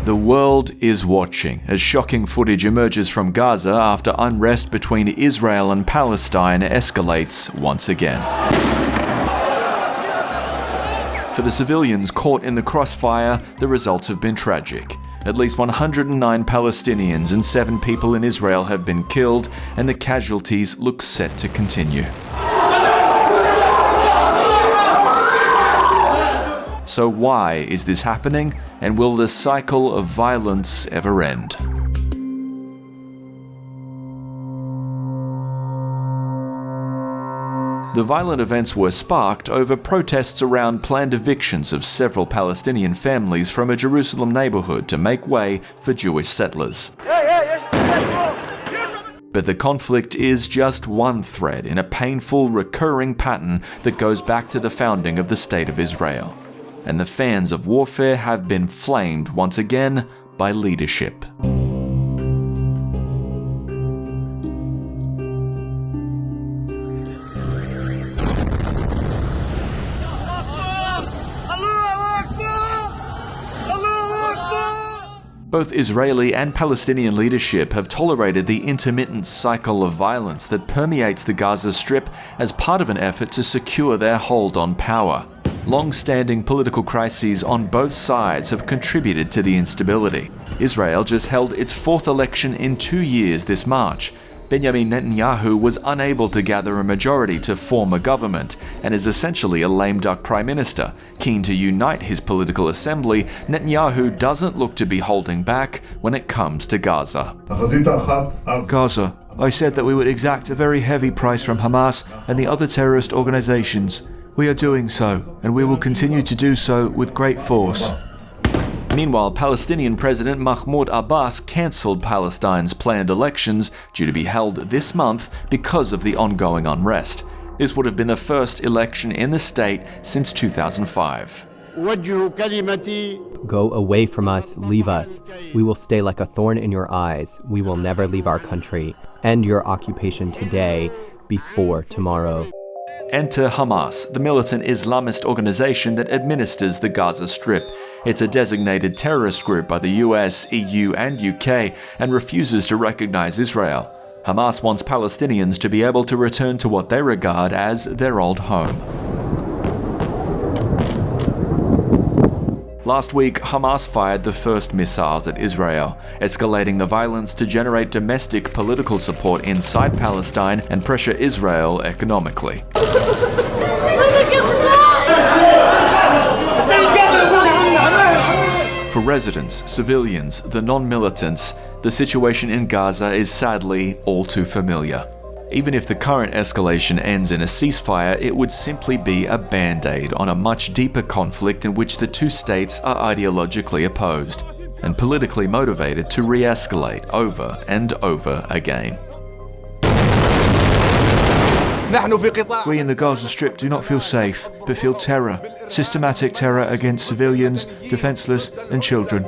The world is watching as shocking footage emerges from Gaza after unrest between Israel and Palestine escalates once again. For the civilians caught in the crossfire, the results have been tragic. At least 109 Palestinians and 7 people in Israel have been killed, and the casualties look set to continue. So why is this happening, and will the cycle of violence ever end? The violent events were sparked over protests around planned evictions of several Palestinian families from a Jerusalem neighborhood to make way for Jewish settlers. But the conflict is just one thread in a painful, recurring pattern that goes back to the founding of the State of Israel. And the fans of warfare have been flamed once again by leadership. Both Israeli and Palestinian leadership have tolerated the intermittent cycle of violence that permeates the Gaza Strip as part of an effort to secure their hold on power. Long-standing political crises on both sides have contributed to the instability. Israel just held its 4th election in 2 years this March. Benjamin Netanyahu was unable to gather a majority to form a government and is essentially a lame duck prime minister. Keen to unite his political assembly, Netanyahu doesn't look to be holding back when it comes to Gaza. Gaza. I said that we would exact a very heavy price from Hamas and the other terrorist organizations. We are doing so, and we will continue to do so with great force. Meanwhile, Palestinian President Mahmoud Abbas cancelled Palestine's planned elections due to be held this month because of the ongoing unrest. This would have been the first election in the state since 2005. Go away from us, leave us. We will stay like a thorn in your eyes. We will never leave our country. End your occupation today, before tomorrow. Enter Hamas, the militant Islamist organization that administers the Gaza Strip. It's a designated terrorist group by the US, EU, and UK and refuses to recognize Israel. Hamas wants Palestinians to be able to return to what they regard as their old home. Last week, Hamas fired the first missiles at Israel, escalating the violence to generate domestic political support inside Palestine and pressure Israel economically. For residents, civilians, the non-militants, the situation in Gaza is sadly all too familiar. Even if the current escalation ends in a ceasefire, it would simply be a band-aid on a much deeper conflict in which the two states are ideologically opposed and politically motivated to re-escalate over and over again. We in the Gaza Strip do not feel safe, but feel terror. Systematic terror against civilians, defenseless, and children.